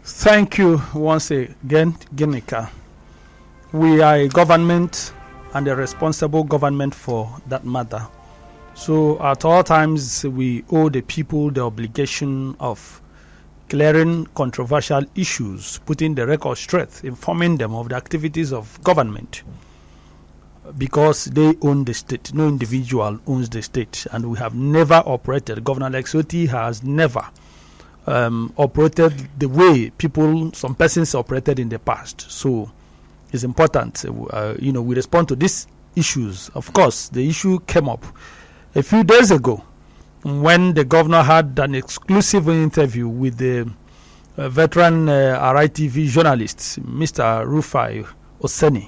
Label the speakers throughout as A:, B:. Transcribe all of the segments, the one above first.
A: Thank you once again, Ginika. We are a government and a responsible government for that matter. So at all times, we owe the people the obligation of clearing controversial issues, putting the record straight, informing them of the activities of government, because they own the state. No individual owns the state, and we have never operated. Governor Alex Otti has never operated the way some persons operated in the past. So it's important, we respond to these issues. Of course, the issue came up a few days ago when the governor had an exclusive interview with the veteran RITV journalist, Mr. Rufai Oseni.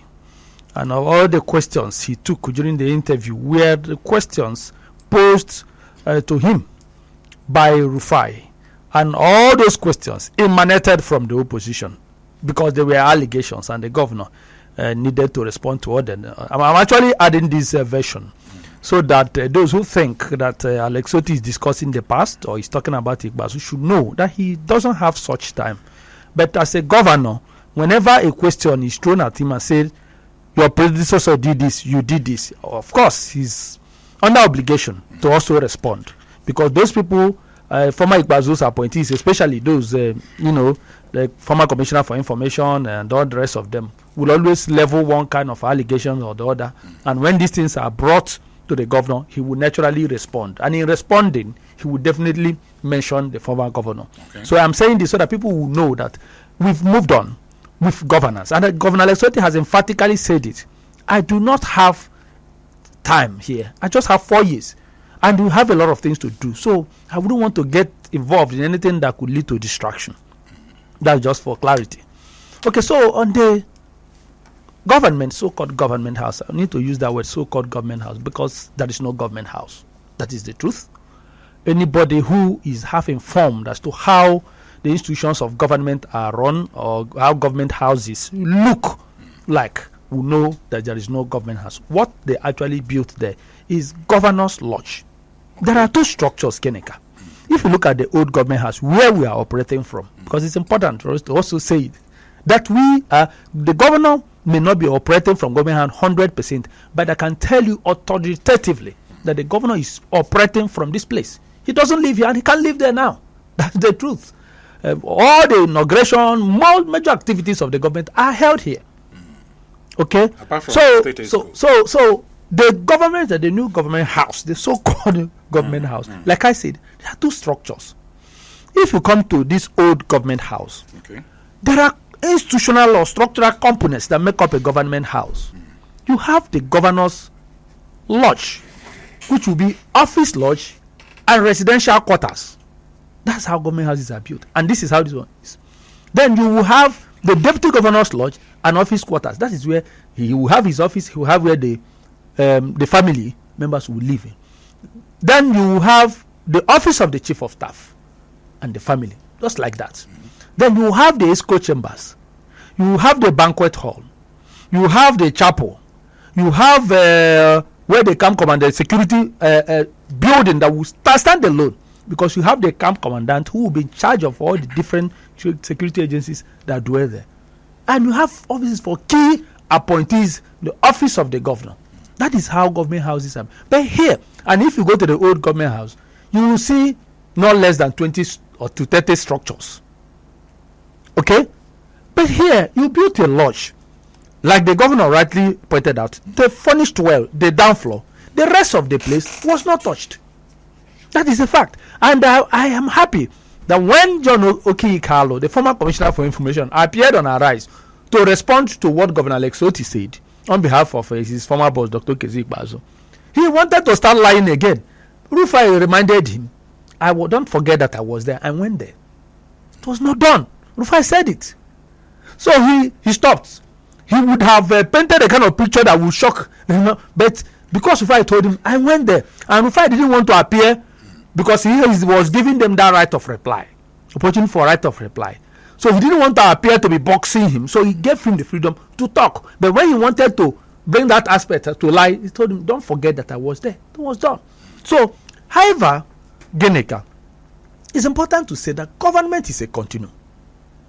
A: And all the questions he took during the interview were the questions posed to him by Rufai. And all those questions emanated from the opposition because they were allegations, and the governor needed to respond to all them. I'm actually adding this version so that those who think that Alex Otti is discussing the past or is talking about Igbazu should know that he doesn't have such time. But as a governor, whenever a question is thrown at him and said, your predecessor did this, you did this, of course, he's under obligation to also respond, because those people, former Igbazu's appointees, especially those, the former commissioner for information and all the rest of them, will always level one kind of allegation or the other. And when these things are brought to the governor, he will naturally respond. And in responding, he will definitely mention the former governor. Okay. So I'm saying this so that people will know that we've moved on with governance. And Governor Alex Otti has emphatically said it. I do not have time here. I just have 4 years. And we have a lot of things to do. So I wouldn't want to get involved in anything that could lead to distraction. That's just for clarity. Okay, so on the government, so-called government house, I need to use that word, so-called government house, because there is no government house. That is the truth. Anybody who is half informed as to how the institutions of government are run or how government houses look like will know that there is no government house. What they actually built there is governor's lodge. There are two structures, Keneka. If you look at the old government house, where we are operating from, because it's important for us to also say it, that the governor may not be operating from government house 100%, but I can tell you authoritatively that the governor is operating from this place. He doesn't live here and he can't live there now. That's the truth. All the inauguration, more major activities of the government are held here. Okay?
B: Apart from
A: so the government, the new government house, the so-called government house, like I said, there are two structures. If you come to this old government house, there are institutional or structural components that make up a government house. You have the governor's lodge, which will be office lodge and residential quarters. That's how government houses are built. And this is how this one is. Then you will have the deputy governor's lodge and office quarters. That is where he will have his office, he will have where the family members will live in. Then you will have the office of the chief of staff and the family, just like that. Then you will have the ESCO chambers. You will have the banquet hall. You will have the chapel. You have where the camp commander, security building that will stand alone, because you have the camp commandant who will be in charge of all the different security agencies that dwell there. And you have offices for key appointees, the office of the governor. That is how government houses are. But here, and if you go to the old government house, you will see not less than 20 or to 30 structures. Okay? But here, you built a lodge. Like the governor rightly pointed out, they furnished well the down floor. The rest of the place was not touched. That is a fact. And I am happy that when John Oki-Ikalo, the former commissioner for information, appeared on Arise to respond to what Governor Alex Otti said on behalf of his former boss, Dr. Kezi Igbazu, he wanted to start lying again. Rufai reminded him, don't forget that I was there. I went there. It was not done. Rufai said it. So he stopped. He would have painted a kind of picture that would shock, but because Rufai told him, I went there, and Rufai didn't want to appear because he was giving them that right of reply, opportunity for right of reply. So he didn't want to appear to be boxing him, so he gave him the freedom to talk. But when he wanted to bring that aspect to lie, he told him, don't forget that I was there. It was done. So, however, Geneka, it's important to say that government is a continuum.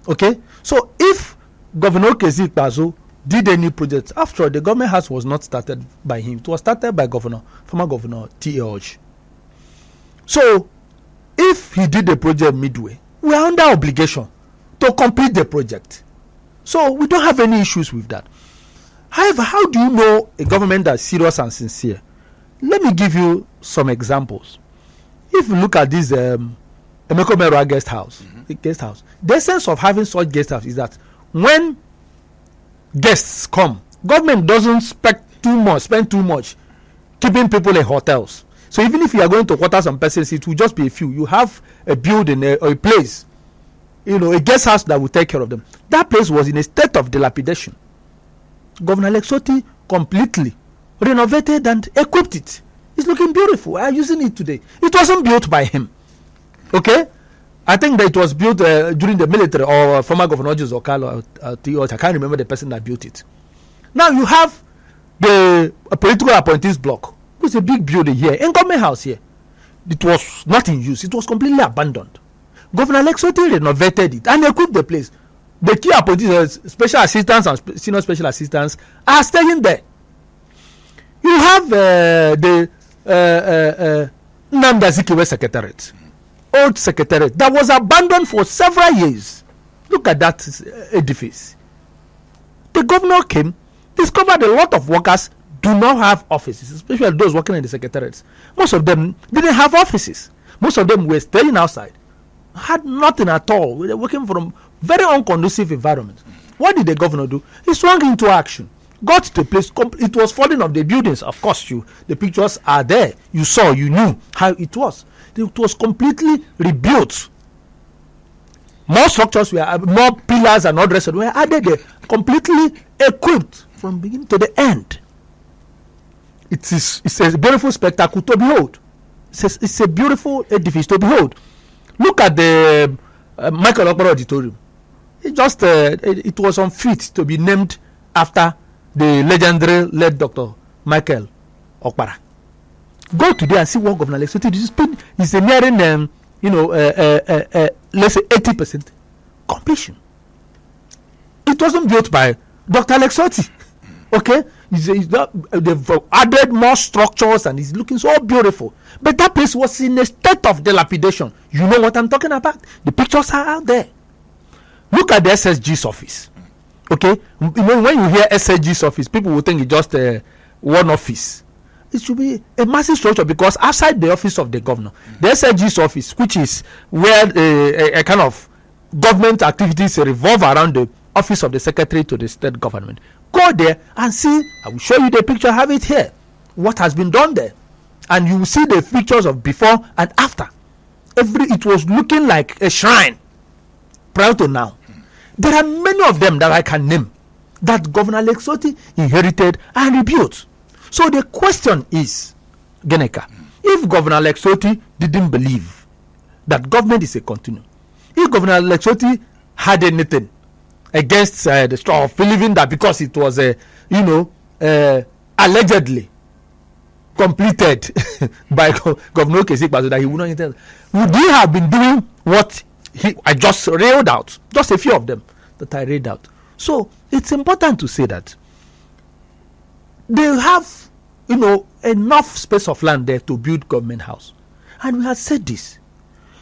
A: Okay, so if Governor Kezi Ikpeazu did any project, after all, the government house was not started by him. It was started by former Governor T.A. Otti. So if he did the project midway, we are under obligation to complete the project. So we don't have any issues with that. However, how do you know a government that's serious and sincere? Let me give you some examples. If you look at this Emeko Merwa guest house, the essence of having such guest house is that when guests come, government doesn't spend too much keeping people in hotels. So even if you are going to quarter some persons, it will just be a few. You have a building or a place, a guest house that will take care of them. That place was in a state of dilapidation. Governor Otti completely renovated and equipped it. It's looking beautiful. We are using it today. It wasn't built by him. Okay? I think that it was built during the military or former Governor Okalo. I can't remember the person that built it. Now you have the political appointees block. It's a big building here, in government house here. It was not in use. It was completely abandoned. Governor Otti renovated it and equipped the place. The key appointees, special assistants and senior special assistants, are staying there. You have the Nnamdi Azikiwe Secretariat, old secretariat, that was abandoned for several years. Look at that edifice. The governor came, discovered a lot of workers do not have offices, especially those working in the secretariats. Most of them didn't have offices. Most of them were staying outside, had nothing at all. They were working from very unconducive environment. What did the governor do? He swung into action, got to the place. It was falling off the buildings. Of course, the pictures are there. You saw, you knew how it was. It was completely rebuilt. More structures more pillars and all the rest of it were added there, completely equipped from beginning to the end. It's a beautiful spectacle to behold. It's a beautiful edifice to behold. Look at the Michael Okpara Auditorium. It was unfit to be named after the legendary late Dr. Michael Okpara. Go today and see what Governor Otti is nearing let's say 80% completion. It wasn't built by Dr. Otti. Okay, they've added more structures and it's looking so beautiful. But that place was in a state of dilapidation. You know what I'm talking about? The pictures are out there. Look at the SSG's office. Okay, when you hear SSG's office, people will think it's just one office. It should be a massive structure, because outside the office of the governor, the SSG's office, which is where a kind of government activities revolve around the office of the secretary to the state government. Go there and see. I will show you the picture. I have it here. What has been done there, and you will see the pictures of before and after. It was looking like a shrine prior to now. There are many of them that I can name that Governor Otti inherited and rebuilt. So the question is, Geneka, if Governor Otti didn't believe that government is a continuum, if Governor Otti had anything against the straw of believing that because it was allegedly completed by Governor Kezi Ikpeazu that he would not intend, would he have been doing what I just railed out? Just a few of them that I read out. So it's important to say that they have enough space of land there to build government house, and we had said this.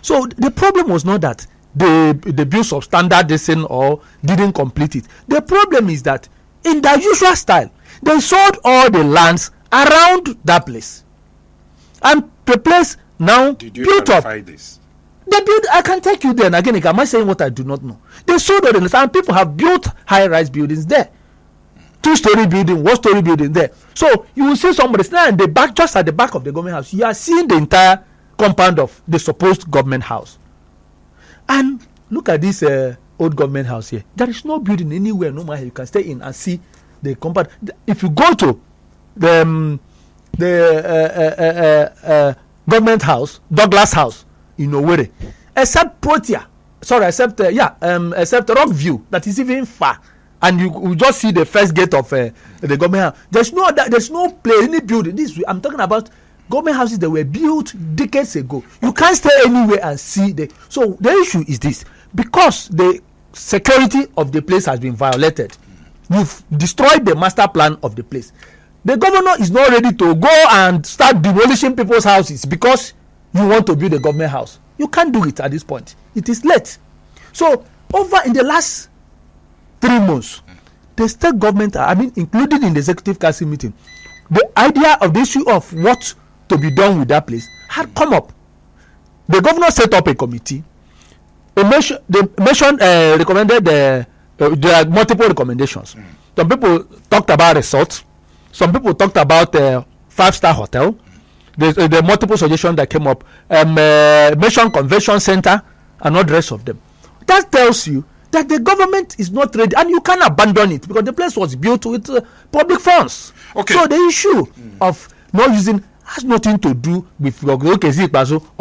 A: So the problem was not that they built substandard design or didn't complete it. The problem is that in their usual style, they sold all the lands around that place, and the place now built up.
B: This?
A: They built. I can take you there. And again, am I saying what I do not know? They sold all the lands, and people have built high-rise buildings there, 2-story building, 1-story building there. So you will see somebody stand in the back, just at the back of the government house. You are seeing the entire compound of the supposed government house. And look at this old government house here. There is no building anywhere, no matter. You can stay in and see the compound. If you go to the government house, Douglas House in Owerri, except Rockview, that is even far, and you just see the first gate of the government house. There's no place, any building. I'm talking about government houses that were built decades ago. You can't stay anywhere and see the. So the issue is this: because the security of the place has been violated. You've destroyed the master plan of the place. The governor is not ready to go and start demolishing people's houses because you want to build a government house. You can't do it at this point. It is late. So over in the last 3 months, the state government, including in the executive council meeting, the idea of the issue of what to be done with that place had come up. The governor set up a committee. Recommended there are multiple recommendations. Some people talked about resorts. Some people talked about 5-star hotel. The multiple suggestions that came up. Mentioned convention center and all the rest of them. That tells you that the government is not ready, and you can't abandon it because the place was built with public funds. Okay. So the issue of not using has nothing to do with or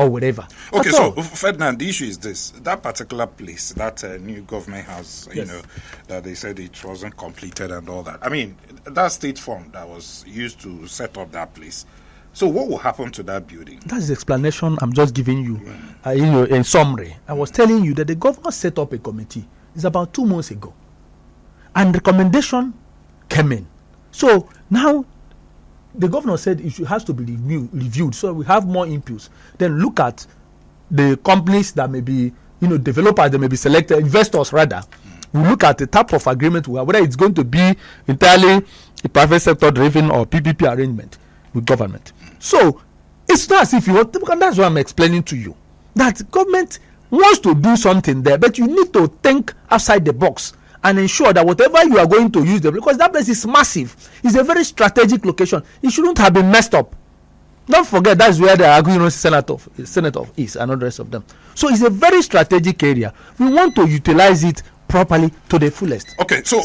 A: whatever.
B: Okay, so Ferdinand, the issue is this: that particular place, that new government house, you know, that they said it wasn't completed and all that. I mean, that state fund that was used to set up that place. So what will happen to that building?
A: That's the explanation I'm just giving you. In summary, I was telling you that the governor set up a committee. It's about 2 months ago, and recommendation came in. So now the governor said it has to be reviewed. So we have more inputs. Then look at the companies that may be, developers that may be selected, investors rather. We look at the type of agreement we have, whether it's going to be entirely a private sector driven or PPP arrangement with government. So it's not as if you want to, and that's what I'm explaining to you, that government wants to do something there, but you need to think outside the box and ensure that whatever you are going to use there, because that place is massive, it's a very strategic location, it shouldn't have been messed up. Don't forget, that's where the Agri Senate is and all the rest of them. So it's a very strategic area. We want to utilize it properly to the fullest.
B: Okay, so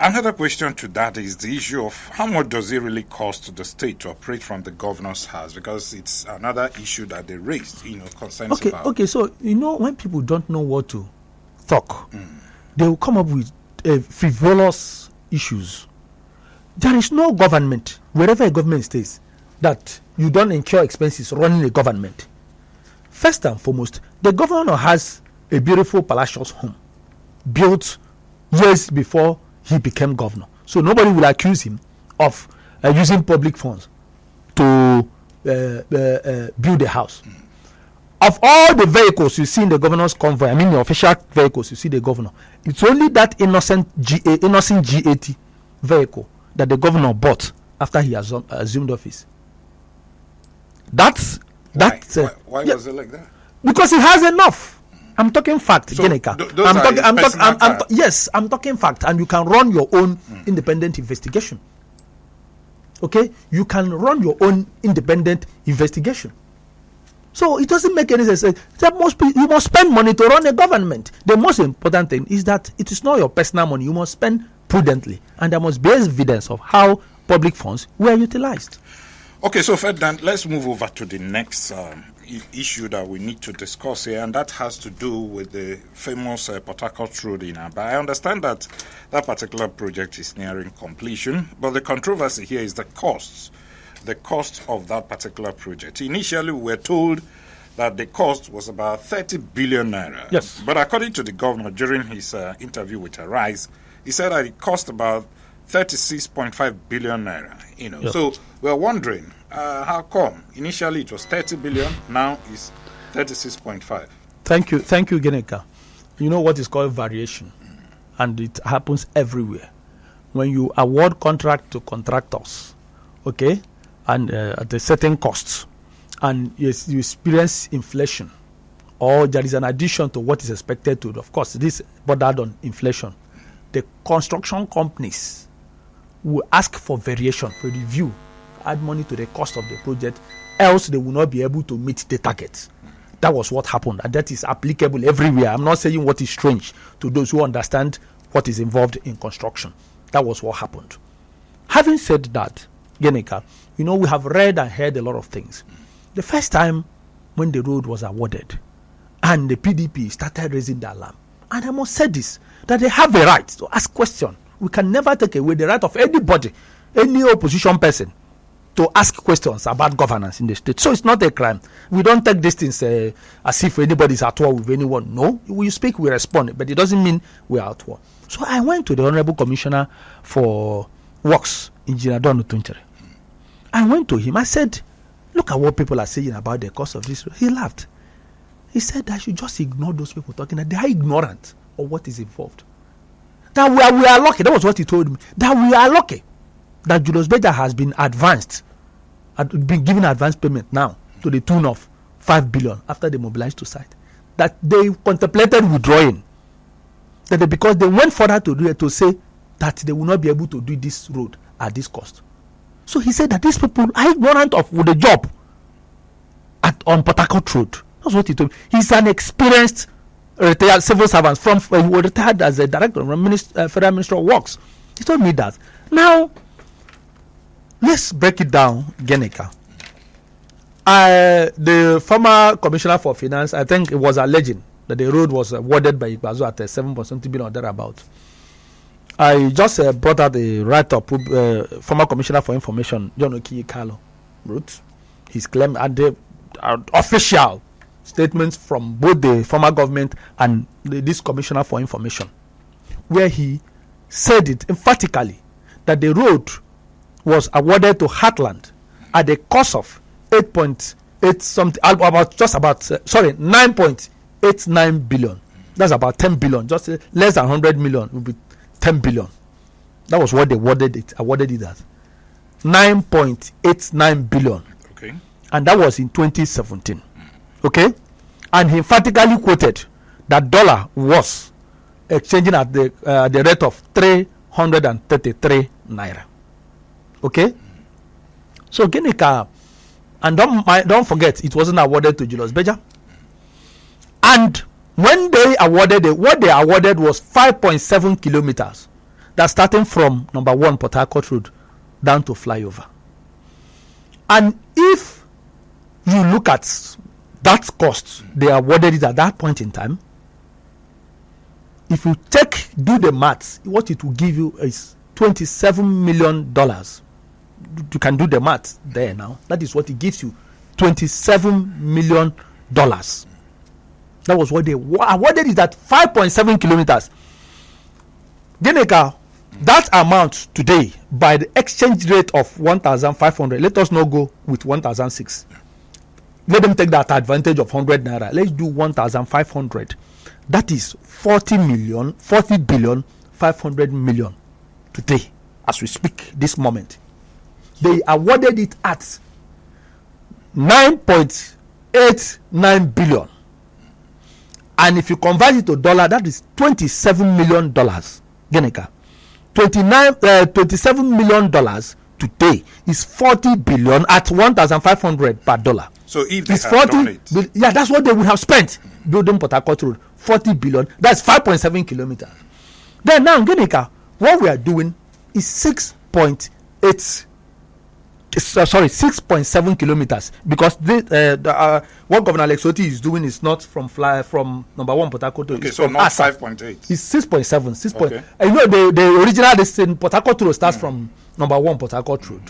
B: another question to that is the issue of how much does it really cost the state to operate from the governor's house, because it's another issue that they raised, concerns about.
A: Okay, so when people don't know what to talk, they will come up with frivolous issues. There is no government, wherever a government stays, that you don't incur expenses running a government. First and foremost, the governor has a beautiful palatial home built years before he became governor. So nobody will accuse him of using public funds to build a house. Of all the vehicles you see in the governor's convoy, the official vehicles you see the governor, it's only that innocent GAT vehicle that the governor bought after he assumed office.
B: Why was it like that?
A: Because he has enough. I'm talking fact, Geneka. I'm talking fact, and you can run your own independent investigation. Okay, you can run your own independent investigation. So it doesn't make any sense. You must spend money to run a government. The most important thing is that it is not your personal money. You must spend prudently, and there must be evidence of how public funds were utilized.
B: Okay, so Ferdinand, let's move over to the next issue that we need to discuss here, and that has to do with the famous Port Harcourt Road in Aba. I understand that that particular project is nearing completion, but the controversy here is the cost of that particular project. Initially, we were told that the cost was about 30 billion naira.
A: Yes.
B: But according to the governor during his interview with Arise, he said that it cost about 36.5 billion naira.
A: Yep.
B: So we're wondering how come initially it was 30 billion, now it's 36.5.
A: Thank you, Geneka. You know what is called variation, and it happens everywhere. When you award contract to contractors, okay, and at a certain cost, and you experience inflation, or there is an addition to what is expected to, of course, this bordered on inflation, the construction companies will ask for variation, for review, add money to the cost of the project, else they will not be able to meet the targets. That was what happened, and that is applicable everywhere. I'm not saying what is strange to those who understand what is involved in construction. That was what happened. Having said that, Geneka, we have read and heard a lot of things. The first time when the road was awarded and the PDP started raising the alarm, and I must say this, that they have a right to ask questions. We can never take away the right of anybody, any opposition person, to ask questions about governance in the state. So it's not a crime. We don't take these things as if anybody is at war with anyone. No, we speak, we respond, but it doesn't mean we are at war. So I went to the Honorable Commissioner for Works, Engineer Don Otuntere. I went to him. I said, look at what people are saying about the cost of this road. He laughed. He said I should just ignore those people talking, that they are ignorant of what is involved. That we are lucky. That was what he told me. That we are lucky that Julius Berger has been been given advance payment now to the tune of 5 billion after they mobilized to site. That they contemplated withdrawing. Because they went further to do it, to say that they will not be able to do this road at this cost. So he said that these people are ignorant of the job on Port Harcourt Road. That's what he told me. He's an experienced retired civil servant he was retired as a director from Federal Ministry of Works. He told me that. Now, let's break it down, Geneka. The former Commissioner for Finance, I think it was alleging that the road was awarded by Igbazo at 7.20 billion or thereabout. I just brought out the write-up, former Commissioner for Information, John Oki Carlo, wrote his claim, and the official statements from both the former government and this Commissioner for Information, where he said it emphatically that the road was awarded to Heartland at the cost of 9.89 billion. That's about 10 billion. Just less than 100 million will be 10 billion. That was what they awarded it as 9.89 billion.
B: Okay.
A: And that was in 2017. Okay, and he emphatically quoted that dollar was exchanging at the rate of 333 naira. Okay, so Geneka, and don't forget, it wasn't awarded to Julius Berger. And when they awarded it, what they awarded was 5.7 kilometers. That's starting from number 1 Port Harcourt Road down to flyover. And if you look at that cost, they awarded it at that point in time. If you do the maths, what it will give you is $27 million. You can do the maths there now. That is what it gives you, $27 million. That was what they awarded it at 5.7 kilometers. Geneka, that amount today, by the exchange rate of 1,500, let us not go with 1,006. Let them take that advantage of 100 naira. Let's do 1,500. That is 40 billion 500 million today, as we speak this moment. They awarded it at 9.89 billion. And if you convert it to dollar, that is $27 million. Geneka, $27 million today is 40 billion at 1,500 per dollar.
B: So if they had done it,
A: that's what they would have spent building Port Harcourt Road. 40 billion. That's 5.7 kilometers. Then now, Geneka, what we are doing is 6.7 kilometers, because what Governor Alex Otti is doing is not from number 1 Port Harcourt Road.
B: Okay, so not 5.8.
A: It's 6.7.
B: Okay.
A: You know, the original destination Port Harcourt Road starts from number 1 Port Harcourt Road.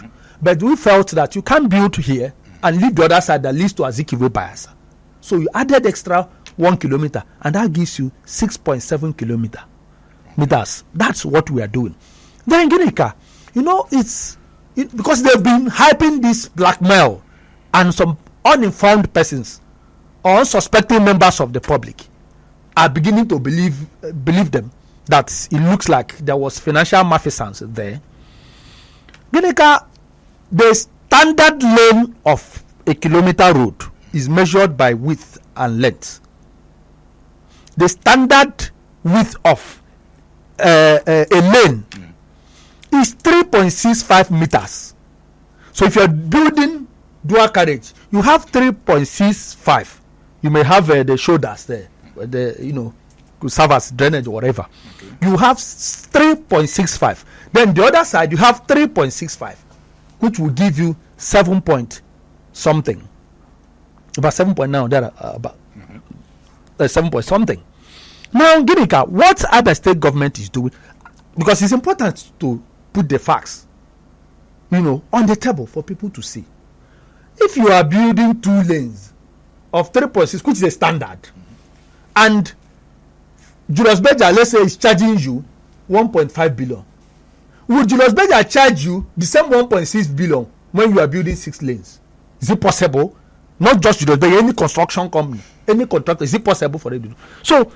A: But we felt that you can't build here and leave the other side that leads to Azikiwe Bayelsa. So you added extra 1 kilometer, and that gives you 6.7 meters. That's what we are doing. Then Geneka, you know, because they've been hyping this blackmail, and some uninformed persons or unsuspecting members of the public are beginning to believe them, that it looks like there was financial malfeasance there. Geneka, the standard length of a kilometer road is measured by width and length. The standard width of a lane is 3.65 meters. So if you're building dual carriage, you have 3.65. You may have the shoulders there, could serve as drainage or whatever. Okay. You have 3.65. Then the other side, you have 3.65, which will give you 7 point something. About 7.9 there, about 7 point something. Now, Geneka, what Aide state government is doing, because it's important to put the facts. on the table for people to see. If you are building 2 lanes of 3.6, which is a standard, and Julius Berger, let's say, is charging you 1.5 billion, would Julius Berger charge you the same 1.6 billion when you are building 6 lanes? Is it possible? Not just Julius Berger, any construction company, any contractor, is it possible for them to do? So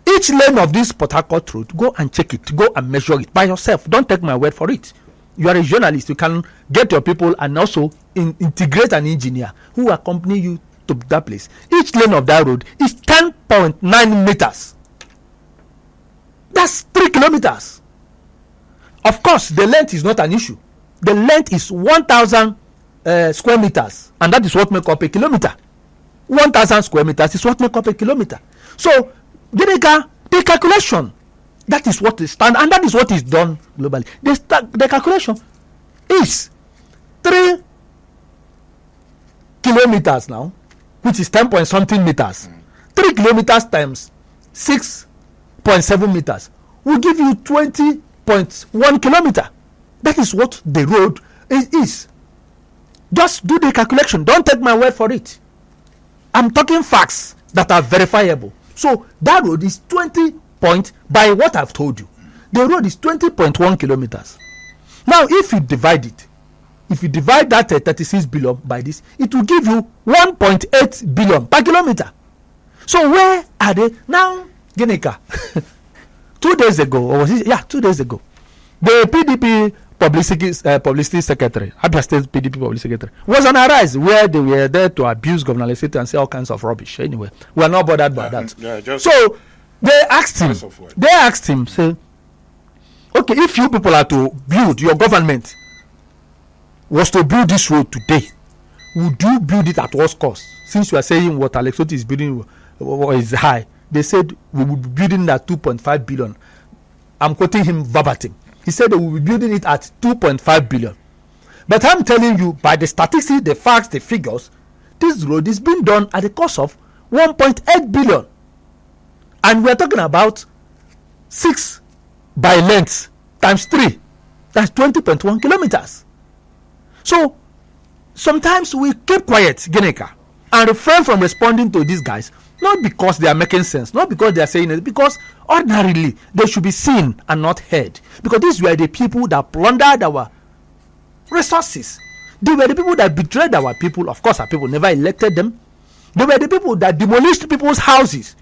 A: each lane of this Port Harcourt road, go and check it, go and measure it by yourself. Don't take my word for it. You are a journalist, you can get your people and also integrate an engineer who accompany you to that place. Each lane of that road is 10.9 meters. That's 3 kilometers. Of course, the length is not an issue. The length is 1,000 square meters, and that is what makes up a kilometer. 1,000 square meters is what makes up a kilometer. So, the calculation, that is what is stand, and that is what is done globally. The calculation is 3 kilometers now, which is 10 point something meters. 3 kilometers times 6.7 meters will give you 20.1 kilometer. That is what the road is. Just do the calculation. Don't take my word for it. I'm talking facts that are verifiable. So that road is 20 point, by what I've told you, the road is 20.1 kilometers. Now, if you divide it, if you divide that 36 billion by this, it will give you 1.8 billion per kilometer. So where are they now? Ginika, 2 days ago, or was it? Yeah, 2 days ago, the PDP publicity secretary, Abia State PDP publicity secretary, was on a rise where they were there to abuse Governor Lesotho and say all kinds of rubbish. Anyway, we are not bothered by that. Yeah, so they asked him, say, okay, if you people are to build, your government was to build this road today, would you build it at what cost? Since you are saying what Lesotho is building is high, they said we will be building at 2.5 billion. I'm quoting him verbatim. He said they will be building it at 2.5 billion. But I'm telling you, by the statistics, the facts, the figures, this road is being done at the cost of 1.8 billion. And we're talking about 6 by length times 3. That's 20.1 kilometers. So sometimes we keep quiet, Geneka, and refrain from responding to these guys, not because they are making sense, not because they are saying it, because ordinarily they should be seen and not heard. Because these were the people that plundered our resources. They were the people that betrayed our people. Of course, our people never elected them. They were the people that demolished people's houses.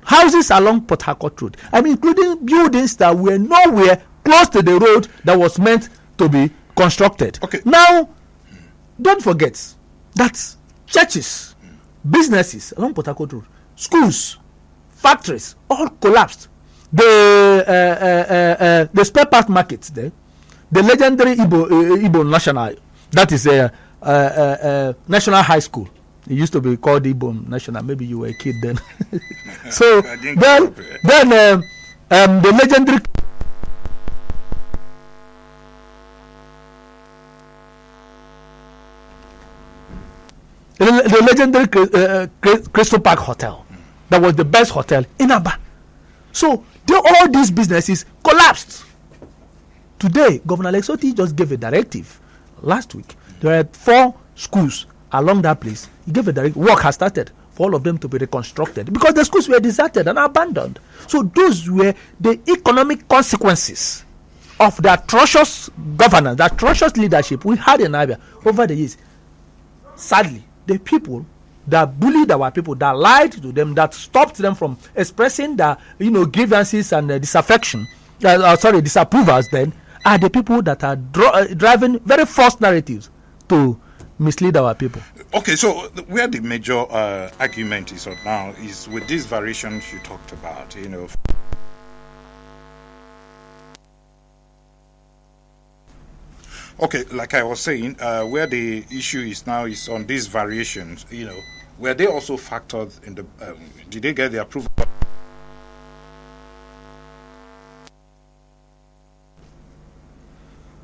A: Houses along Port Harcourt Road. I mean, including buildings that were nowhere close to the road that was meant to be constructed.
B: Okay.
A: Now, don't forget that churches, businesses along Port Harcourt Road, schools, factories, all collapsed. The spare part markets there, the legendary Igbo National, that is a national high school. It used to be called Igbo National. Maybe you were a kid then. So then the legendary Crystal Park Hotel, that was the best hotel in Aba. So all these businesses collapsed. Today, Governor Lesotho just gave a directive. Last week, there are 4 schools along that place. He gave a directive. Work has started for all of them to be reconstructed because the schools were deserted and abandoned. So those were the economic consequences of the atrocious governance, the atrocious leadership we had in Abia over the years. Sadly, the people that bullied our people, that lied to them, that stopped them from expressing their grievances and disaffection, disapprovals, then are the people that are driving very false narratives to mislead our people.
B: Okay, so where the major argument is now is with these variations you talked about, Okay, like I was saying, where the issue is now is on these variations, were they also factored in the, did they get the approval?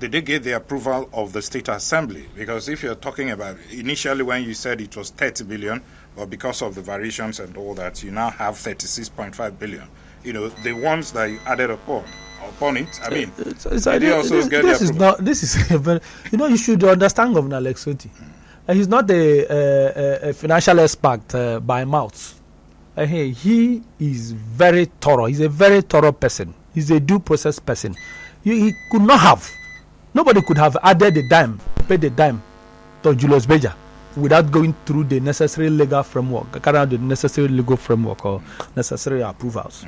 B: Did they get the approval of the State Assembly? Because if you're talking about, initially when you said it was 30 billion, but because of the variations and all that, you now have 36.5 billion. The ones that you added upon upon it? I mean,
A: this is a very, you should understand Governor Alex Otti. He's not a financial expert by mouth. He is very thorough. He's a very thorough person. He's a due process person. He could not have, nobody could have added a dime, paid a dime to Julius Berger without going through the necessary legal framework, carry out the necessary legal framework or necessary approvals.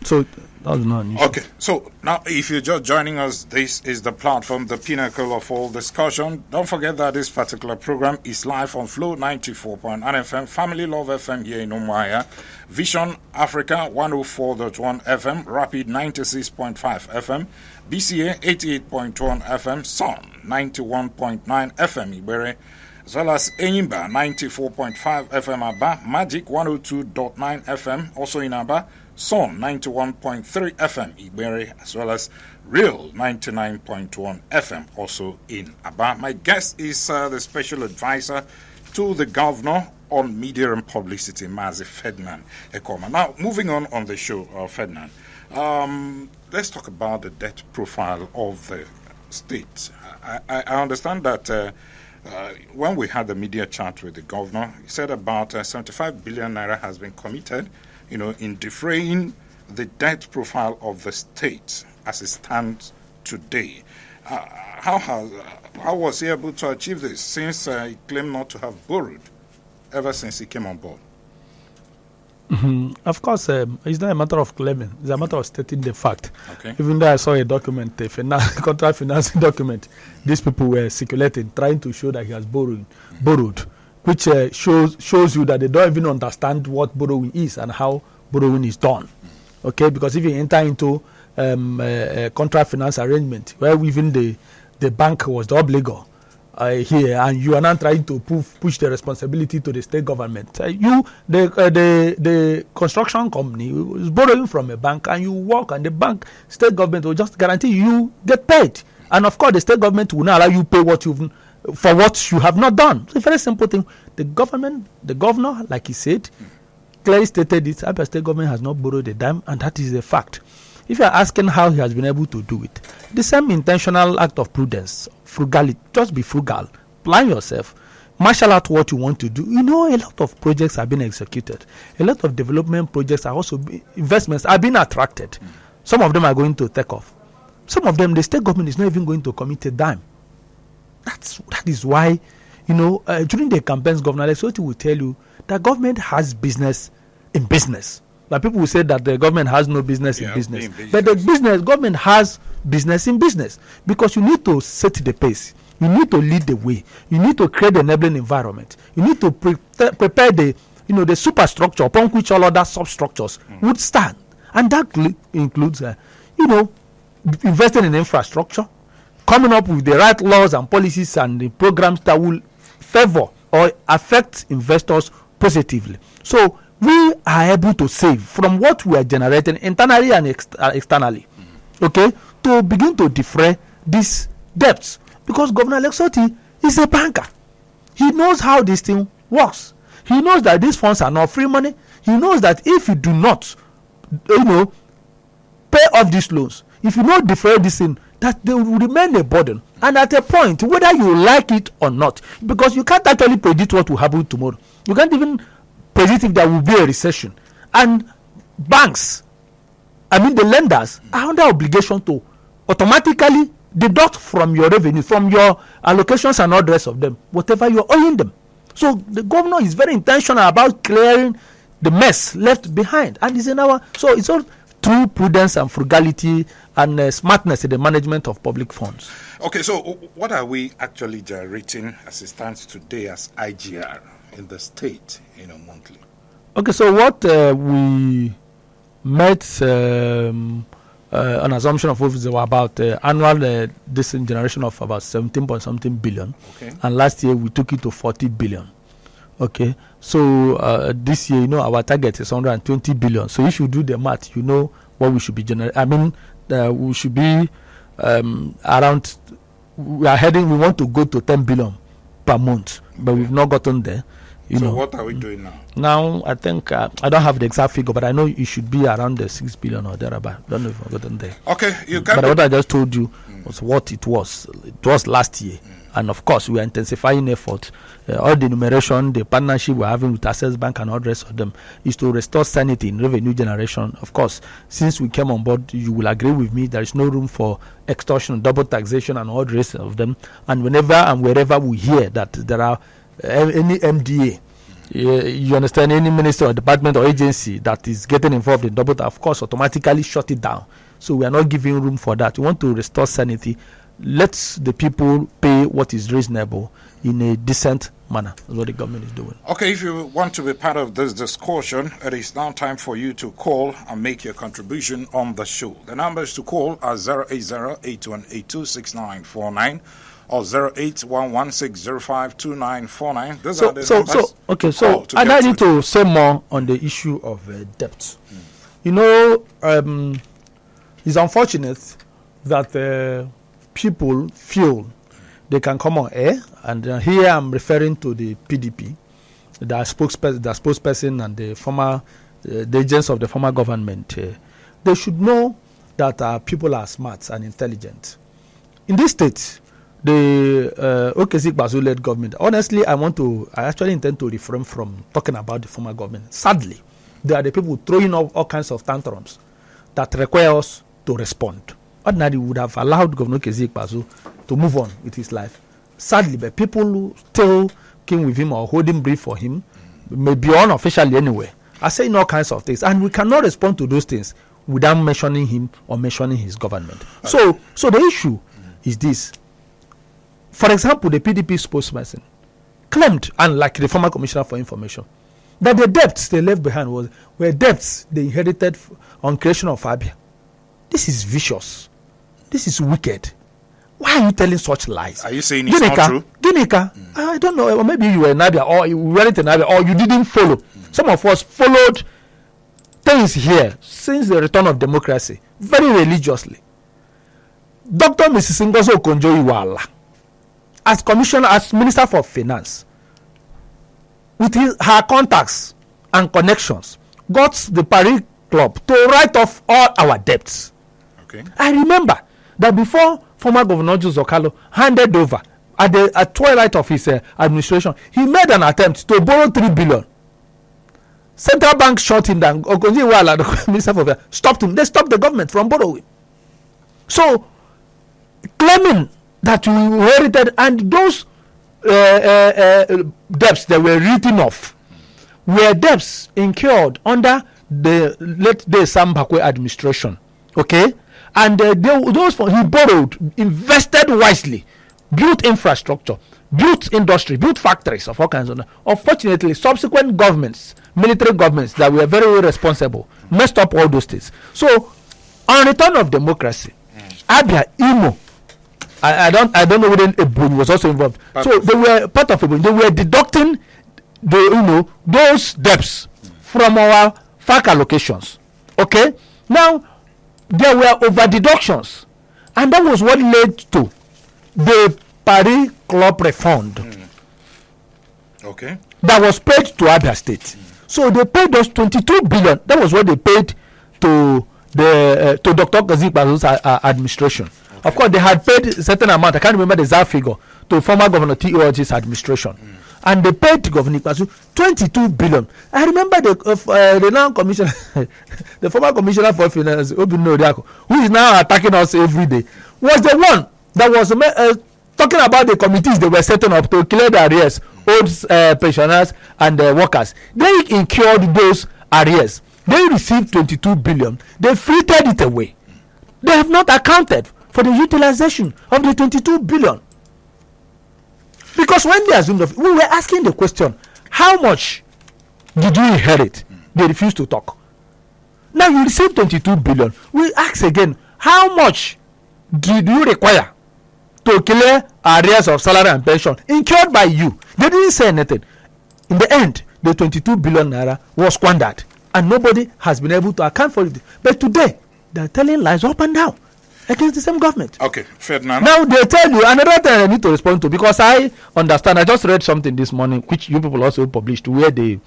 A: So that's not an issue.
B: Okay, so now if you're just joining us, this is the platform, the pinnacle of all discussion. Don't forget that this particular program is live on Flow 94.9 FM, Family Love FM here in Umuahia, Vision Africa 104.1 FM, Rapid 96.5 FM, BCA 88.1 FM, Sun 91.9 FM Ibere, as well as Enyimba 94.5 FM Aba, Magic 102.9 FM, also in Aba, Son 91.3 FM Ibere, as well as Real 99.1 FM, also in Aba. My guest is the special advisor to the governor on media and publicity, Mazi Ferdinand Ekoma. Now, moving on the show, Ferdinand, let's talk about the debt profile of the state. I understand that when we had the media chat with the governor, he said about 75 billion naira has been committed, in defraying the debt profile of the state as it stands today. How was he able to achieve this, since he claimed not to have borrowed ever since he came on board?
A: Of course, it's not a matter of claiming. It's a matter of stating the fact.
B: Okay.
A: Even though I saw a document, a contract financing document, these people were circulating, trying to show that he has borrowed, which shows you that they don't even understand what borrowing is and how borrowing is done. Okay, because if you enter into a contract finance arrangement where even the bank was the obligor here, and you are not trying to push the responsibility to the state government, the construction company is borrowing from a bank, and you work, and the state government will just guarantee you get paid, and of course the state government will not allow you pay for what you have not done. It's a very simple thing. The governor, like he said, clearly stated it. Abia State government has not borrowed a dime, and that is a fact. If you are asking how he has been able to do it, the same intentional act of prudence, frugality, just be frugal, plan yourself, marshal out what you want to do. A lot of projects have been executed. A lot of development projects are also, investments are being attracted. Some of them are going to take off. Some of them, the state government is not even going to commit a dime. That is why, during the campaigns, Governor Alex Otti will tell you that government has business in business. Like people will say that the government has no business in business. But the government has business in business, because you need to set the pace. You need to lead the way. You need to create the enabling environment. You need to prepare the superstructure upon which all other substructures would stand. And that includes, investing in infrastructure, coming up with the right laws and policies and the programs that will favor or affect investors positively. So we are able to save from what we are generating internally and externally, okay, to begin to defray these debts. Because Governor Alex Otti is a banker. He knows how this thing works. He knows that these funds are not free money. He knows that if you do not, pay off these loans, if you don't defray this thing, that they will remain a burden. And at a point, whether you like it or not, because you can't actually predict what will happen tomorrow. You can't even predict if there will be a recession. And banks, the lenders, are under obligation to automatically deduct from your revenue, from your allocations and all the rest of them, whatever you're owing them. So the governor is very intentional about clearing the mess left behind. And so it's all through prudence and frugality and smartness in the management of public funds.
B: Okay, so what are we actually generating as it stands today as IGR in the state, monthly?
A: Okay, so what we met an assumption of office were about annual this generation of about 17-point-something billion. Okay. And last year we took it to 40 billion. Okay, so this year, our target is 120 billion. So if you do the math, what we should be generating. We should be around. We want to go to 10 billion per month, but we've not gotten there.
B: So what are we doing now?
A: Now, I think, I don't have the exact figure, but I know it should be around the 6 billion or thereabout. Don't know if I've gotten there.
B: Okay, you can.
A: But what I just told you was what it was. It was last year. And of course, we are intensifying effort. All the enumeration, the partnership we're having with Access Bank and all the rest of them is to restore sanity in revenue generation. Of course, since we came on board, you will agree with me, there is no room for extortion, double taxation, and all the rest of them. And whenever and wherever we hear that there are any MDA, you understand, any minister or department or agency that is getting involved in double tax, of course, automatically shut it down. So we are not giving room for that. We want to restore sanity. Let the people pay what is reasonable in a decent manner. That's what the government is doing.
B: Okay, if you want to be part of this discussion, it is now time for you to call and make your contribution on the show. The numbers to call are 080-8182-6949 or 08116052949. Those are the numbers.
A: So I need to say more on the issue of debt. You know, it's unfortunate that people feel they can come on air, and here I'm referring to the PDP, the spokesperson and the former the agents of the former government. They should know that people are smart and intelligent. In this state, the Okezie Ikpeazu-led government, honestly, I actually intend to refrain from talking about the former government. Sadly, there are the people throwing up all kinds of tantrums that require us to respond. Ordinarily, we would have allowed Governor Okezie Ikpeazu to move on with his life. Sadly, but people still came with him or holding brief for him, maybe unofficially anyway, are saying all kinds of things, and we cannot respond to those things without mentioning him or mentioning his government. So the issue is this. For example, the PDP spokesperson claimed, and like the former commissioner for information, that the debts they left behind were debts they inherited on creation of Abia. This is vicious. This is wicked. Why are you telling such lies?
B: Are you saying it's not true?
A: Ginika, I don't know. Or maybe you were in Abia, or you weren't in Abia, or you didn't follow. Some of us followed things here since the return of democracy very religiously. Dr. Mrs. Ngozi Okonjo-Iweala, as commissioner, as minister for finance, with her contacts and connections, got the Paris Club to write off all our debts.
B: Okay.
A: I remember that before former Governor Joe Zokalo handed over at twilight of his administration, he made an attempt to borrow 3 billion. Central Bank shut him down. Okonjo-Iweala, the minister for finance, stopped him. They stopped the government from borrowing. So, claiming that we inherited, and those debts that were written off were debts incurred under the late Sam Bakwe administration. Okay, and those he borrowed, invested wisely, built infrastructure, built industry, built factories of all kinds of. Unfortunately, subsequent governments, military governments that were very irresponsible, messed up all those things. So, on return of democracy, Abia, Imo, I don't know whether Ebonyi was also involved. So they were part of Ebonyi. They were deducting those debts from our FAC allocations. Okay, now there were over deductions, and that was what led to the Paris Club refund.
B: Okay,
A: that was paid to Abia State. So they paid those 22 billion. That was what they paid to the to Dr. Okezie Ikpeazu's administration. Okay. Of course, they had paid a certain amount. I can't remember the exact figure, to former Governor T.O.G.'s administration. And they paid Governor Ikpeazu 22 billion. I remember the now commissioner, the former commissioner for finance, Obinna Odiako, who is now attacking us every day, was the one that was talking about the committees they were setting up to clear the arrears, old pensioners and workers. They incurred those arrears. They received 22 billion. They frittered it away. They have not accounted for the utilization of the 22 billion. Because when they assumed we were asking the question, how much did you inherit? They refused to talk. Now you received 22 billion. We ask again, how much did you require to clear arrears of salary and pension incurred by you? They didn't say anything. In the end, the 22 billion naira was squandered, and nobody has been able to account for it. But today, they are telling lies up and down. against the same government.
B: Okay, Ferdinand.
A: Now they tell you another thing I need to respond to, because I understand. I just read something this morning, which you people also published, where the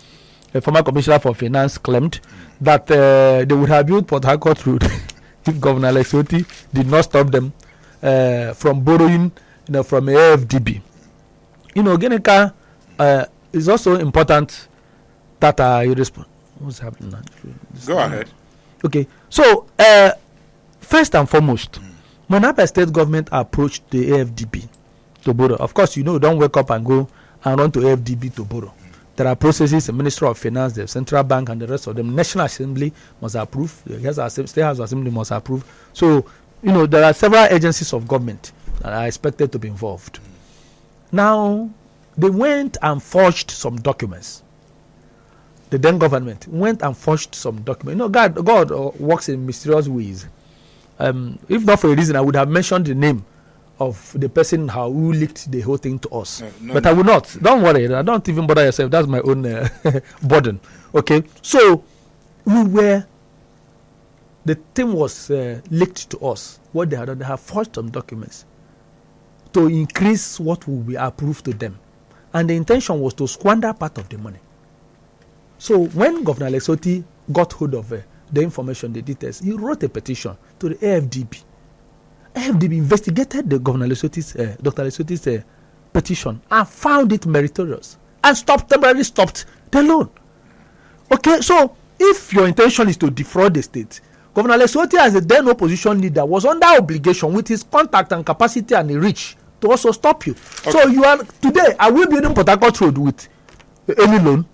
A: former commissioner for finance claimed that they would have built Port Harcourt Road if Governor Alex Otti did not stop them from borrowing, from AFDB. Ginika, is also important that you respond. What's happening now?
B: Go ahead.
A: Okay, so first and foremost, when Upper State government approached the AFDB to borrow, of course, don't wake up and go and run to AFDB to borrow. There are processes. The Ministry of Finance, the Central Bank, and the rest of them. National Assembly must approve. The State House Assembly must approve. So, there are several agencies of government that are expected to be involved. Now, they went and forged some documents. The then government went and forged some documents. God works in mysterious ways. If not for a reason, I would have mentioned the name of the person who leaked the whole thing to us. But I will not. Don't worry. Don't even bother yourself. That's my own burden. Okay? So, the thing was leaked to us. What they had done, they have forged some documents to increase what will be approved to them. And the intention was to squander part of the money. So, when Governor Alex Otti got hold of the information, the details, he wrote a petition to the AFDB. AFDB investigated the Governor Dr. Alex Otti's petition and found it meritorious and temporarily stopped the loan. Okay, so if your intention is to defraud the state, Governor Alex Otti, as the then opposition leader, was under obligation with his contact and capacity and reach to also stop you. Okay. So today, are we building Port Harcourt Road with any loan?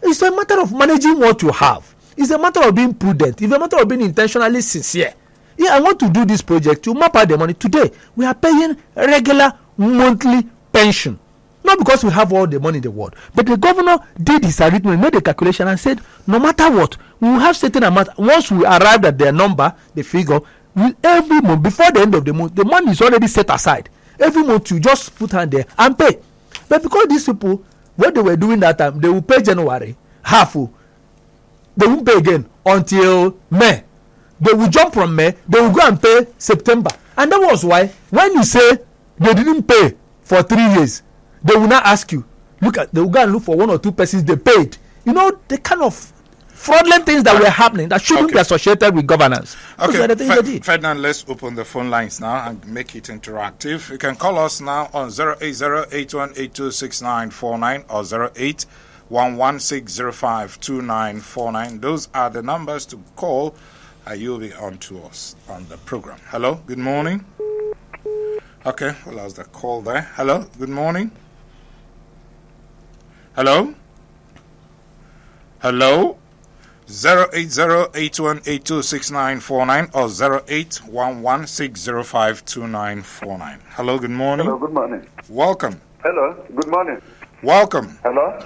A: It's a matter of managing what you have. It's a matter of being prudent. It's a matter of being intentionally sincere. Yeah, I want to do this project. You map out the money. Today, we are paying regular monthly pension. Not because we have all the money in the world. But the governor did his arrangement, made a calculation and said, no matter what, we will have certain amount. Once we arrived at their number, the figure, every month, before the end of the month, the money is already set aside. Every month, you just put hand there and pay. But because these people, what they were doing that time, they will pay January, half. They won't pay again until May. They will jump from May, they will go and pay September. And that was why, when you say they didn't pay for 3 years, they will not ask you. They will go and look for 1 or 2 persons they paid. The kind of fraudulent things that were happening that shouldn't be associated with governance.
B: Okay, Ferdinand, let's open the phone lines now and make it interactive. You can call us now on 080-8182-6949 or 08116052949. Those are the numbers to call. You'll be on to us on the program. Hello, good morning. Okay, well, that was the call there. Hello, good morning. Hello? Hello? 080-8182-6949 or 08116052949. Hello, good morning.
C: Hello, good morning.
B: Welcome.
C: Hello, good morning.
B: Welcome.
C: Hello?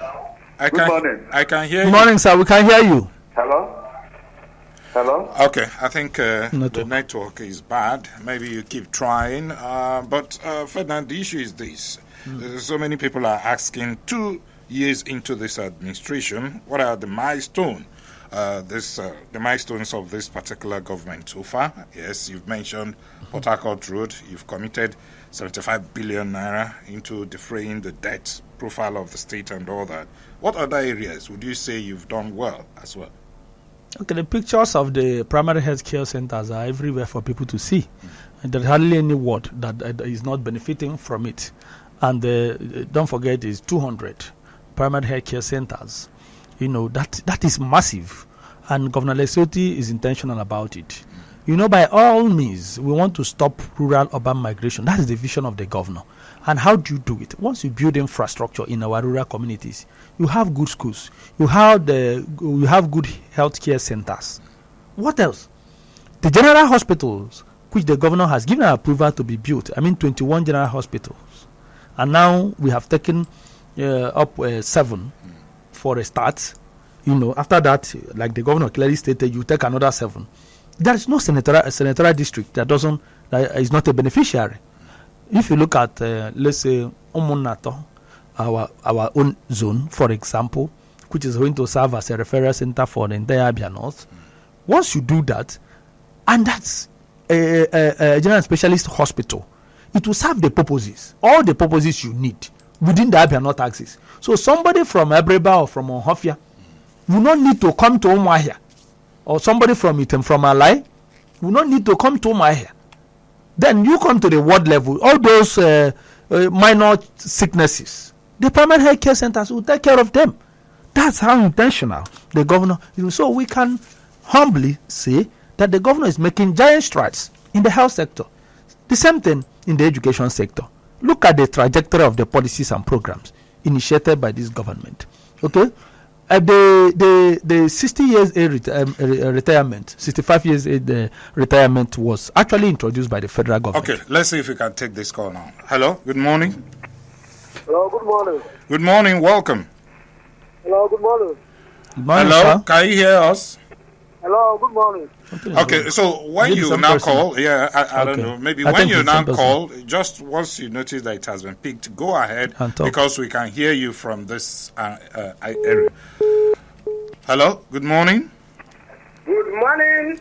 C: Good morning.
B: I can hear you.
A: Good morning, sir. We can hear you.
C: Hello? Hello?
B: Okay, I think the network is bad. Maybe you keep trying. But Ferdinand, the issue is this. So many people are asking 2 years into this administration, what are the milestones? The milestones of this particular government so far? Yes, you've mentioned Port Harcourt Road. You've committed 75 billion naira into defraying the debt profile of the state and all that. What other areas would you say you've done well as well?
A: Okay, the pictures of the primary health care centers are everywhere for people to see. And there's hardly any ward that is not benefiting from it. And don't forget, it's 200 primary health care centers. That is massive. And Governor Alex Otti is intentional about it. By all means, we want to stop rural-urban migration. That is the vision of the governor. And how do you do it? Once you build infrastructure in our rural communities, you have good schools, you have good health care centers. What else? The general hospitals, which the governor has given approval to be built, 21 general hospitals. And now we have taken up 7 for a start. After that, like the governor clearly stated, you take another 7. There is no senatorial district that is not a beneficiary. If you look at, let's say, Omonato, our own zone, for example, which is going to serve as a referral center for the entire Abia North, once you do that, and that's a general specialist hospital, it will serve the purposes, all the purposes you need within the Abia North axis. So somebody from Ebreba or from Onhofia will not need to come to Umuahia, or somebody from Item, from Alai, will not need to come to Umuahia. Then you come to the ward level, all those minor sicknesses, the primary health care centers will take care of them. That's how intentional the governor is. So we can humbly say that the governor is making giant strides in the health sector. The same thing in the education sector. Look at the trajectory of the policies and programs initiated by this government. Okay, the 60 years age retirement, 65 years age retirement was actually introduced by the federal government.
B: Okay, let's see if we can take this call now. Hello, good morning.
C: Hello, good morning.
B: Good morning, welcome.
C: Hello, good morning.
A: Good morning,
B: Hello,
A: sir.
B: can you hear us?
C: Hello, good morning.
B: Okay, so when
A: Maybe
B: you
A: some
B: now
A: person.
B: call, I don't
A: Okay.
B: know, maybe
A: I
B: when
A: think
B: you
A: it's
B: now
A: some person.
B: call, just once you notice that it has been picked, go ahead
A: And talk.
B: because we can hear you from this area. Hello, good morning.
C: Good morning.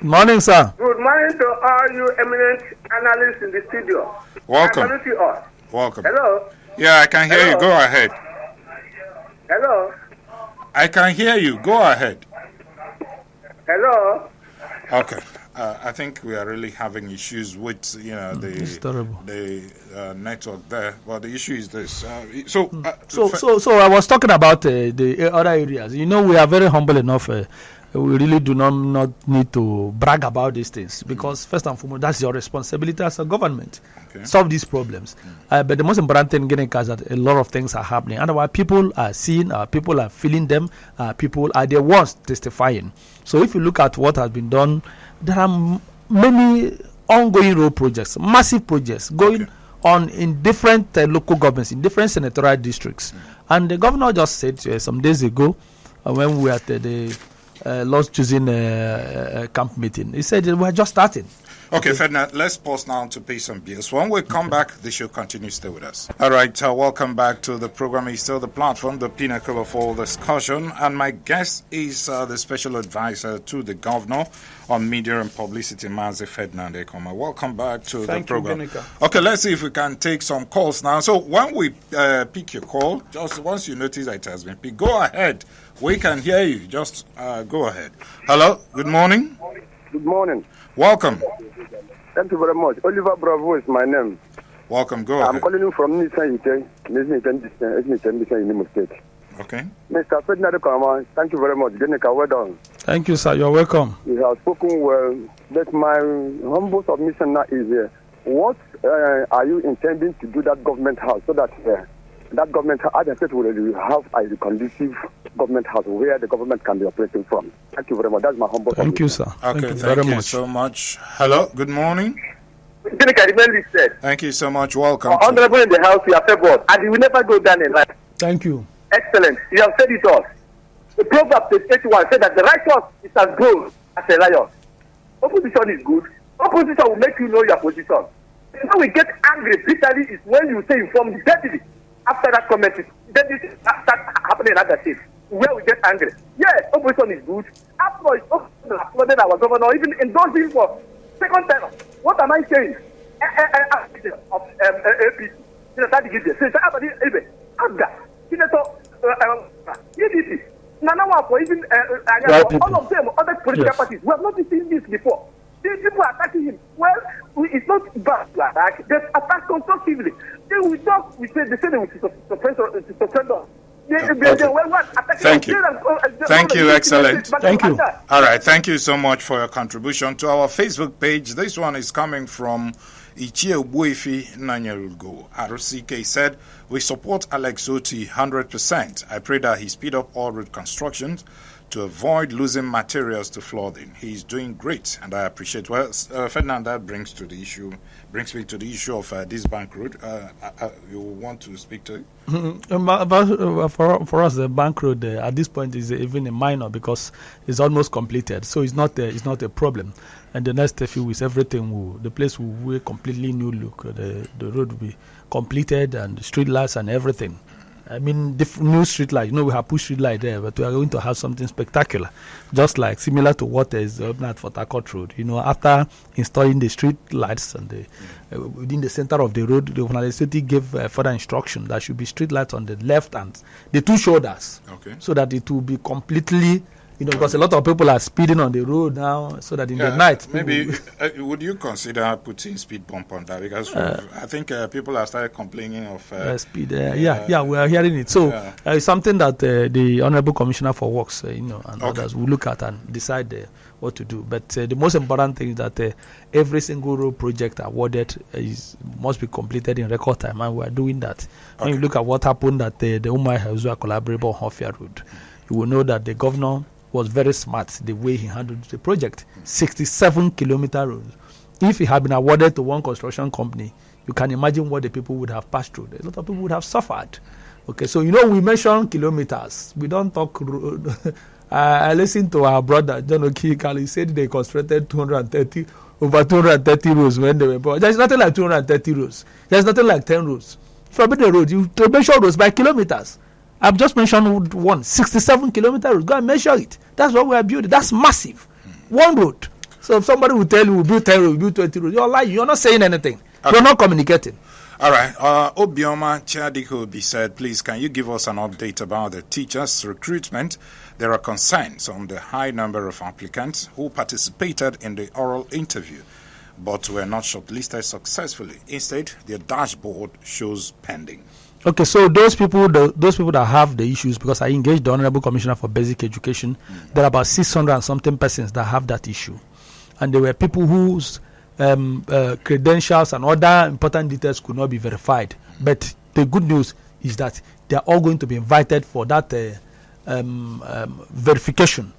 A: Good morning, sir.
C: Good morning to all you eminent analysts in the studio.
B: Welcome.
C: I salute you all.
B: Welcome.
C: Hello.
B: Yeah, I can hear you.
C: Hello.
B: Go ahead.
C: Hello.
B: I can hear you. Go ahead.
C: Hello.
B: Okay. I think we are really having issues with
A: It's terrible.
B: the network there. But the issue is this.
A: So I was talking about the other areas. You know, we are very humble enough. We really do not need to brag about these things because first and foremost, that's your responsibility as a government.
B: Okay.
A: Solve these problems. But the most important thing is that a lot of things are happening. Otherwise, people are seeing, people are feeling them, people are the ones testifying. So if you look at what has been done, there are many ongoing road projects, massive projects going on in different local governments, in different senatorial districts. And the governor just said some days ago when we were at the Lord's choosing camp meeting, he said we're just starting.
B: Okay, Ferdinand, let's pause now to pay some bills. When we come back, the show continues. Stay with us. All right, welcome back to the program. It's still the platform, the pinnacle of all discussion. And my guest is the special advisor to the governor on media and publicity, Mazi Ferdinand Ekoma. Welcome back to the program. Okay, let's see if we can take some calls now. So when we pick your call, just once you notice that it has been picked, go ahead. We can hear you. Just go ahead. Hello, good morning.
C: Good morning.
B: Welcome.
C: Thank you very much. Oliver Bravo is my name.
B: Welcome. Go
C: I'm
B: ahead.
C: calling you from Nissan in Imo State.
B: Okay.
C: Mr. Ferdinand Ekoma, thank you very much. Genica, well done.
A: Thank you, sir. You're welcome.
C: You have spoken well. But my humble submission now is what are you intending to do that government house so that that government house, as I said, will have a conducive government house where the government can be operating from? Thank you very much. That's my humble
A: Thank you,
C: submission.
A: sir.
B: Okay,
A: Thank you very much.
B: so much. Hello, good morning.
C: Genica, remember this said.
B: Thank you so much. Welcome.
C: Honorable in the house, you are favored, and you will never go down in life.
A: Thank you.
C: Excellent. You have said it all. The Proverbs 81 said that the righteous is as bold as a lion. Opposition is good. Opposition will make you know your position. When we get angry bitterly is when you say informed deadly. After that comment, then this start happening at the stage where we get angry. Yes, opposition is good. After applauding our governor, even endorsing him for second term. What am I saying? Of APC. Senator EDP. Nanawa for even all of them, other political parties. We have not seen this before. These people are attacking him. Well, it's not bad to attack. They attack constructively. Then we talk, they say they will suspend us.
B: Thank you. Thank you, excellent.
A: Thank you.
B: All right, thank you so much for your contribution to our Facebook page. This one is coming from Ichie Ubuifi Nanyarulgo. RCK said, we support Alex Otti 100%. I pray that he speed up all road constructions to avoid losing materials to flooding. He's doing great, and I appreciate. Well, Ferdinand, that brings me to the issue of this bank road. You want to speak to it?
A: For us, the bank road at this point is even a minor because it's almost completed, so it's not a problem. And the next few weeks, the place will wear completely new look. The road will be completed and the street lights and everything. I mean, new street light. We have put street light there, but we are going to have something spectacular, just like similar to what is open at Port Harcourt Road. After installing the street lights and within the center of the road, the municipality gave further instruction that should be street lights on the left and the two shoulders, so that it will be completely. Because a lot of people are speeding on the road now, so that in the night.
B: Maybe would you consider putting speed bump on that? Because I think people have started complaining of
A: speed. We are hearing it. So it's something that the Honorable Commissioner for Works, and others will look at and decide what to do. But the most important thing is that every single road project awarded must be completed in record time, and we are doing that. When you look at what happened at the Umar Hezua Collaborative on Hofia Road, you will know that the governor was very smart the way he handled the project. 67-kilometer road. If it had been awarded to one construction company, you can imagine what the people would have passed through. A lot of people would have suffered. Okay, so we mention kilometers. We don't talk road. I listened to our brother John Okikali. He said they constructed over 230 roads when they were born. There's nothing like 230 roads. There's nothing like 10 roads. From the road, you to measure roads by kilometers. I've just mentioned one 67-kilometer road. Go and measure it. That's what we are building. That's massive. One road. So if somebody will tell you we'll build 10 roads, we'll build 20 roads, you're lying. You're not saying anything. You're not communicating.
B: All right. Obioma Chiadikobi said, please, can you give us an update about the teachers' recruitment? There are concerns on the high number of applicants who participated in the oral interview, but were not shortlisted successfully. Instead, their dashboard shows pending.
A: Okay, so those people that have the issues, because I engaged the Honorable Commissioner for Basic Education, there are about 600 and something persons that have that issue. And there were people whose credentials and other important details could not be verified. But the good news is that they are all going to be invited for that verification.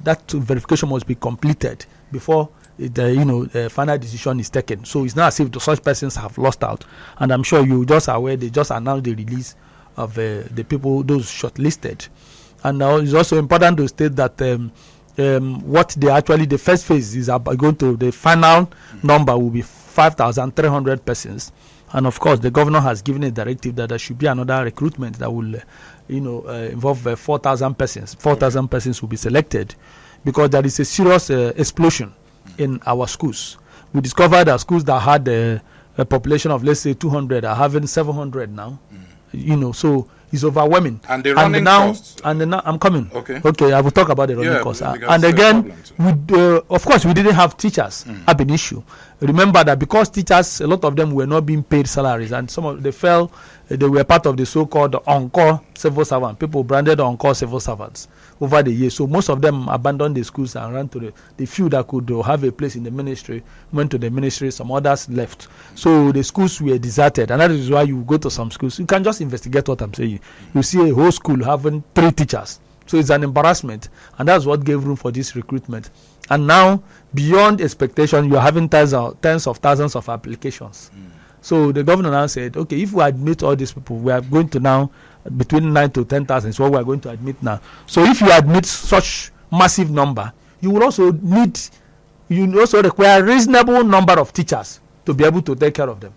A: That verification must be completed before the final decision is taken. So it's not as if such persons have lost out. And I'm sure you just are aware they just announced the release of the people, those shortlisted. And now it's also important to state that the first phase is going to, the final number will be 5,300 persons. And of course, the governor has given a directive that there should be another recruitment that will, involve 4,000 persons. 4,000 persons will be selected because there is a serious explosion in our schools. We discovered that schools that had a population of, let's say, 200 are having 700 now. So it's overwhelming.
B: And the running costs.
A: And now I'm coming.
B: Okay,
A: I will talk about the running costs. And again, of course, we didn't have teachers have an issue. Remember that because teachers, a lot of them were not being paid salaries, and some of they were part of the so-called on-call civil servants. People branded on-call civil servants over the years. So most of them abandoned the schools and ran to the few that could have a place in the ministry, went to the ministry, some others left. So the schools were deserted, and that is why you go to some schools. You can just investigate what I'm saying. You see a whole school having 3 teachers. So it's an embarrassment, and that's what gave room for this recruitment. And now, beyond expectation, you're having tens of thousands of applications. So the governor now said, okay, if we admit all these people, we are going to now, between 9 to 10,000 is what we are going to admit now. So if you admit such massive number, you will also require a reasonable number of teachers to be able to take care of them,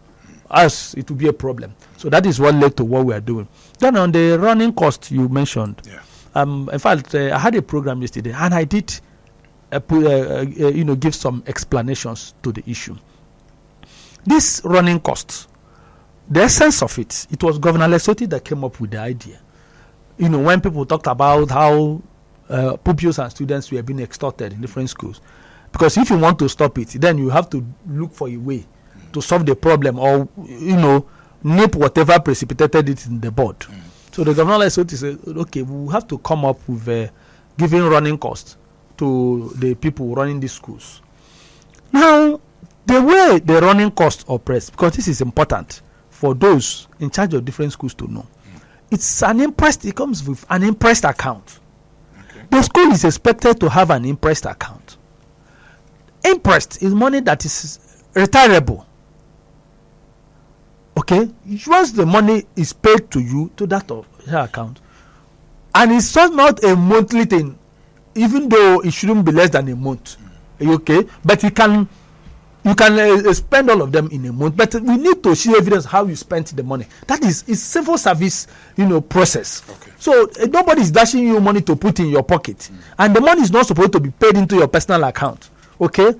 A: as it will be a problem. So that is what led to what we are doing. Then on the running cost you mentioned, in fact, I had a program yesterday, and I did give some explanations to the issue. This running cost, the essence of it was Governor Lesotho that came up with the idea. When people talked about how pupils and students were being extorted in different schools, because if you want to stop it, then you have to look for a way to solve the problem, or nip whatever precipitated it in the bud. So the Governor Lesotho said, okay, we have to come up with giving running costs to the people running these schools. Now, the way the running costs operates, because this is important for those in charge of different schools to know, it comes with an impressed account. The school is expected to have an impressed account. Impressed is money that is retirable. Okay, once the money is paid to you to that account, and it's not a monthly thing, even though it shouldn't be less than a month. Okay, but it can You can spend all of them in a month, but we need to show evidence how you spent the money. That is civil service, process.
B: Okay.
A: So nobody is dashing you money to put in your pocket, and the money is not supposed to be paid into your personal account. Okay,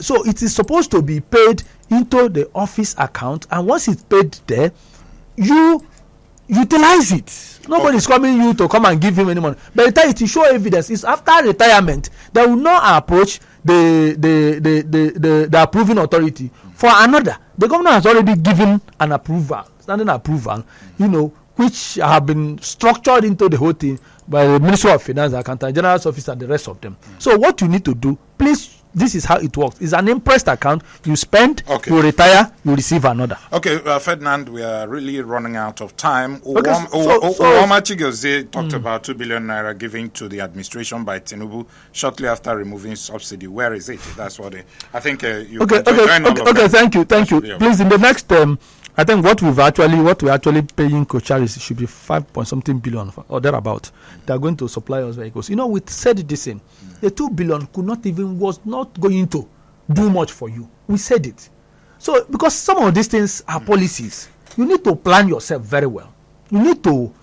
A: so it is supposed to be paid into the office account, and once it's paid there, you utilize it. Nobody is coming you to come and give him any money. By the time it show evidence, it's after retirement they will not approach the approving authority for another. The governor has already given an approval, standing approval, which have been structured into the whole thing by the Ministry of Finance, the Accountant General's Office, and the rest of them. So what you need to do, please. This is how it works. It's an impressed account. You spend, you retire, you receive another.
B: Okay, Ferdinand, we are really running out of time.
A: Okay,
B: Uwama Chigozie talked about 2 billion naira given to the administration by Tinubu shortly after removing subsidy. Where is it? That's what I think you
A: Okay, thank you. Please, in the next I think what we're actually paying Kocharis should be 5 point something billion or thereabout. They are going to supply us vehicles. We said the same. The 2 billion was not going to do much for you. We said it. So because some of these things are policies, you need to plan yourself very well. You need to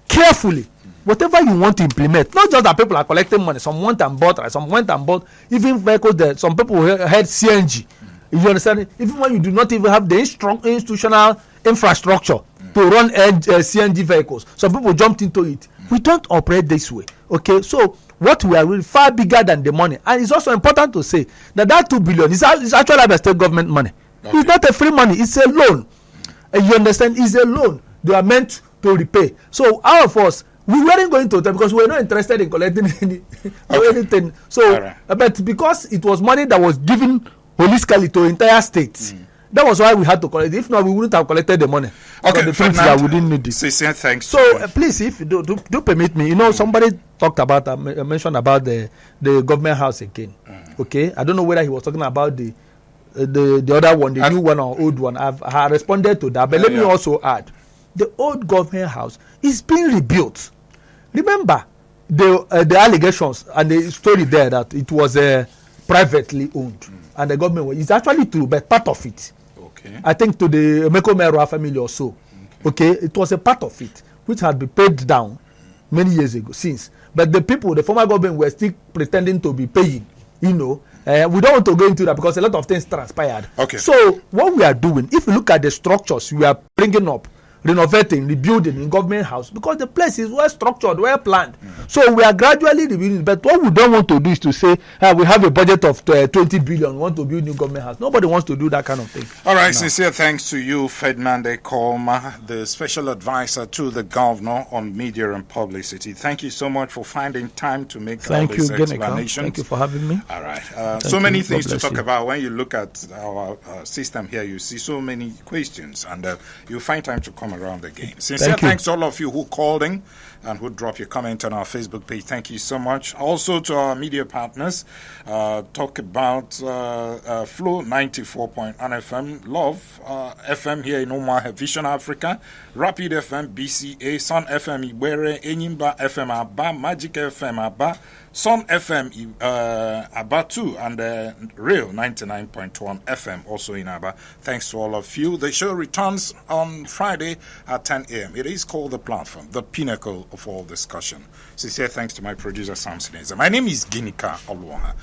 A: carefully, whatever you want to implement, not just that people are collecting money. Some went and bought even vehicles that some people had CNG. You understand? Even when you do not even have the institutional infrastructure to run CNG vehicles, some people jumped into it. We don't operate this way. Okay, so what we are really far bigger than the money, and it's also important to say that 2 billion is actually the state government money. Okay. It's not a free money; it's a loan. You understand? It's a loan. They are meant to repay. So all of us, we weren't going to because we were not interested in collecting anything. So, right. But because it was money that was given holistically to entire states. That was why we had to collect it. If not, we wouldn't have collected the money.
B: Okay,
A: the things that we didn't need it.
B: Thanks.
A: So please, if you do permit me, somebody talked about mentioned about the government house again. Okay, I don't know whether he was talking about the other one, the new one or old one. I responded to that, but let me also add, the old government house is being rebuilt. Remember the allegations and the story there that it was privately owned. And the government is actually true, but part of it. Okay. I think to the Meko Merwa family or so. Okay, it was a part of it which had been paid down many years ago since. But the former government were still pretending to be paying. We don't want to go into that because a lot of things transpired.
B: Okay.
A: So what we are doing, if you look at the structures we are bringing up, renovating, rebuilding in government house, because the place is well structured, well planned. So we are gradually rebuilding. But what we don't want to do is to say we have a budget of 20 billion, we want to build new government house. Nobody wants to do that kind of thing.
B: All right, sincere thanks to you, Ferdinand Ekoma, the special advisor to the governor on media and publicity. Thank you so much for finding time to make all these explanations.
A: Thank you for having me.
B: All right. So many things to talk about. When you look at our system here, you see so many questions, and you find time to come around again. Sincere thanks to all of you who called in and who drop your comment on our Facebook page. Thank you so much. Also to our media partners, talk about Flow 94.1 FM, Love FM here in Omaha, Vision Africa, Rapid FM, BCA, Sun FM, Iwere, Enyimba FM, Aba, Magic FM, Aba, Sun FM, Aba 2, and Real 99.1 FM also in Aba. Thanks to all of you. The show returns on Friday at 10 a.m. It is called The Platform, the pinnacle of all discussion. Sincere thanks to my producer, Samson Eza. My name is Ginika Oluwaha.